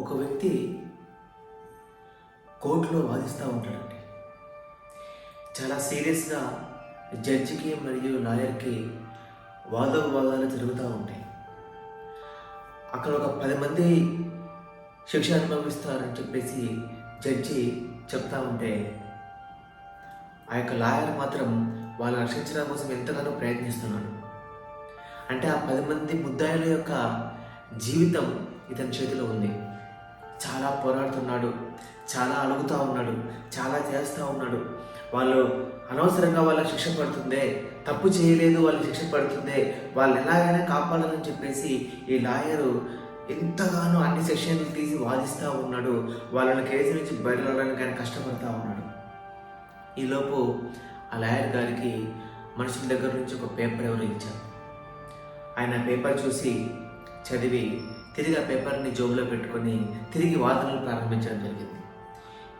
ఒక వ్యక్తి కోర్టులో వాదిస్తూ ఉంటాడండి. చాలా సీరియస్గా జడ్జికి మరియు లాయర్కి వాదోపవాదాలు జరుగుతూ ఉంటాయి. అక్కడ ఒక 10 మంది శిక్ష అనుభవిస్తారని చెప్పేసి జడ్జి చెప్తా ఉంటే ఆ యొక్క లాయర్ మాత్రం వాళ్ళని రక్షించడం కోసం ఎంతగానో ప్రయత్నిస్తున్నాడు. అంటే ఆ 10 మంది ముద్దాయిల యొక్క జీవితం ఇతని చేతిలో ఉంది. చాలా పోరాడుతున్నాడు, చాలా అలుగుతూ ఉన్నాడు, చాలా చేస్తూ ఉన్నాడు. వాళ్ళు అనవసరంగా వాళ్ళకి శిక్ష పడుతుందే, తప్పు చేయలేదు వాళ్ళకి శిక్ష పడుతుందే, వాళ్ళు ఎలాగైనా కాపాడాలని చెప్పేసి ఈ లాయరు ఎంతగానో అన్ని సెక్షన్లు తీసి వాదిస్తూ ఉన్నాడు. వాళ్ళని కేసు నుంచి బయటపడడానికి ఆయన కష్టపడుతూ ఉన్నాడు. ఈలోపు ఆ లాయర్ గారికి మనుషుల దగ్గర నుంచి ఒక పేపర్ ఎవరు ఇచ్చారు. ఆయన పేపర్ చూసి చదివి తిరిగి ఆ పేపర్ని జోబులో పెట్టుకొని తిరిగి వాదనలు ప్రారంభించడం జరిగింది.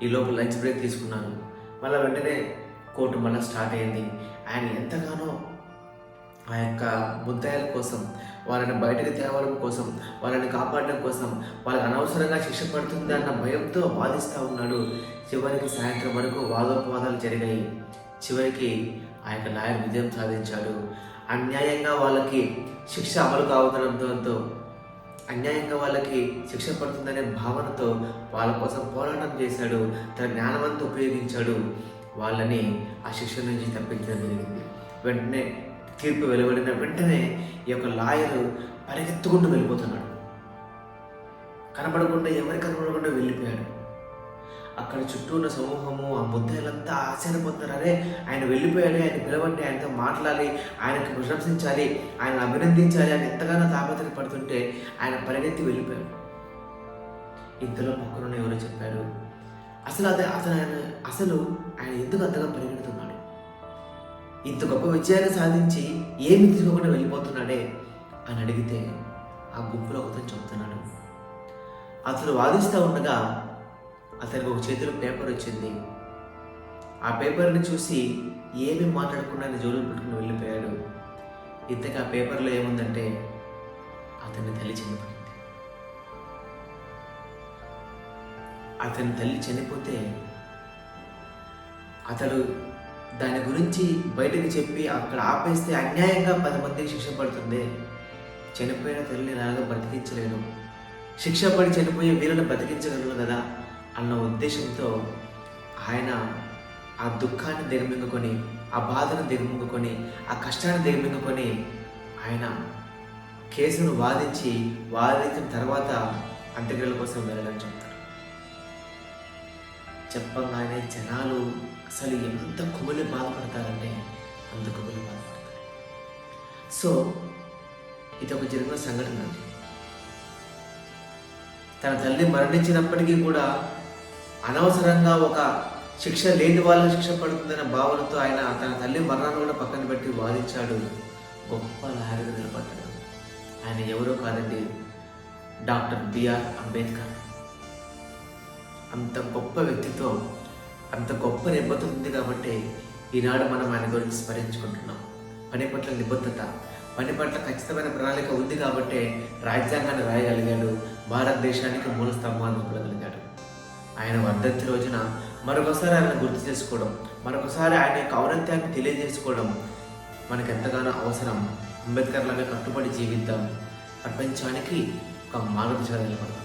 ఈలోపు లంచ్ బ్రేక్ తీసుకున్నారు. మళ్ళీ వెంటనే కోర్టు మళ్ళీ స్టార్ట్ అయింది. ఆయన ఎంతగానో ఆ యొక్క ముద్దాయిల కోసం, వాళ్ళని బయటకు తేవడం కోసం, వాళ్ళని కాపాడడం కోసం, వాళ్ళకి అనవసరంగా శిక్ష పడుతుంది అన్న భయంతో వాదిస్తూ ఉన్నాడు. చివరికి సాయంత్రం వరకు వాదోపవాదాలు జరిగాయి. చివరికి ఆ యొక్క లాయర్ విజయం సాధించాడు. అన్యాయంగా వాళ్ళకి శిక్ష అమలు కావడంతో, అన్యాయంగా వాళ్ళకి శిక్ష పడుతుందనే భావనతో వాళ్ళ కోసం పోరాటం చేశాడు. తన జ్ఞానవంతా ఉపయోగించాడు. వాళ్ళని ఆ శిక్ష నుంచి తప్పించడం జరిగింది. వెంటనే తీర్పు వెలువడిన వెంటనే ఈ యొక్క లాయరు పరిగెత్తుకుంటూ వెళ్ళిపోతున్నాడు. ఎవరికి కనపడకుండా వెళ్ళిపోయాడు. అక్కడ చుట్టూ ఉన్న సమూహము, ఆ ముద్దాయిలంతా ఆశ్చర్యపోతున్నారు. అరే, ఆయన వెళ్ళిపోయాడు, ఆయన పిలవండి, ఆయనతో మాట్లాడాలి, ఆయనకు ప్రశంసించాలి, ఆయన అభినందించాలి అని ఎంతగానో తాపత్రయపడుతుంటే ఆయన పరిగెత్తి వెళ్ళిపోయాడు. ఇంతలో పక్కన ఎవరో చెప్పారు, అసలు ఆయన ఎందుకు అంతగా పరిగెడుతున్నాడు, ఇంత గొప్ప విజయాన్ని సాధించి ఏమి తీసుకోకుండా వెళ్ళిపోతున్నాడే అని అడిగితే ఆ గుంపులో ఒకతను చెప్తున్నాడు. అతను వాదిస్తూ ఉండగా అతనికి ఒక చేతిలో పేపర్ వచ్చింది. ఆ పేపర్ని చూసి ఏమీ మాట్లాడకుండా ఆయన జోలు పెట్టుకుని వెళ్ళిపోయాడు. ఇంతకు ఆ పేపర్లో ఏముందంటే అతని తల్లి చనిపోయింది. అతని తల్లి చనిపోతే అతడు దాని గురించి బయటకు చెప్పి అక్కడ ఆపేస్తే అన్యాయంగా 10 మందికి శిక్ష పడుతుంది. చనిపోయిన తల్లిని ఎలాగో బ్రతికించలేను, శిక్ష పడి చనిపోయే వీళ్ళని బ్రతికించగలను కదా అన్న ఉద్దేశంతో ఆయన ఆ దుఃఖాన్ని దిగమింగుకొని, ఆ బాధను దిగమింగుకొని, ఆ కష్టాన్ని దిగమింగుకొని ఆయన కేసును వాదించిన తర్వాత అంత్యక్రియల కోసం వెళ్ళాలని చెప్తారు. చెప్పగానే జనాలు అసలు ఎంత కుమిలి బాధపడతారంటే అంత కుమిలి బాధపడతారు. సో ఇది ఒక జరిగిన సంఘటన. తన తల్లి మరణించినప్పటికీ కూడా అనవసరంగా ఒక శిక్ష లేని వాళ్ళకి శిక్ష పడుతుందనే భావనతో ఆయన తన తల్లి మరణాన్ని కూడా పక్కన పెట్టి వాదించాడు. గొప్ప లాయర్గా నిలబడ్డాడు. ఆయన ఎవరో కాదండి, డాక్టర్ బిఆర్ అంబేద్కర్. అంత గొప్ప వ్యక్తితో, అంత గొప్ప నిబద్ధత ఉంది కాబట్టి ఈనాడు మనం ఆయన గురించి స్మరించుకుంటున్నాం. పని పట్ల నిబద్ధత, పని పట్ల ఖచ్చితమైన ప్రణాళిక ఉంది కాబట్టి రాజ్యాంగాన్ని రాయగలిగాడు, భారతదేశానికి మూల స్తంభాన్ని నిలబడగలిగాడు. ఆయన వర్ధంతి రోజున మరొకసారి ఆయన గుర్తు చేసుకోవడం, మరొకసారి ఆయన యొక్క ఔన్నత్యాన్ని తెలియజేసుకోవడం మనకు ఎంతగానో అవసరం. అంబేద్కర్ లాగా కట్టుబడి జీవిద్దాం, ప్రపంచానికి ఒక మార్గదర్శకంగా నిలబడదాం.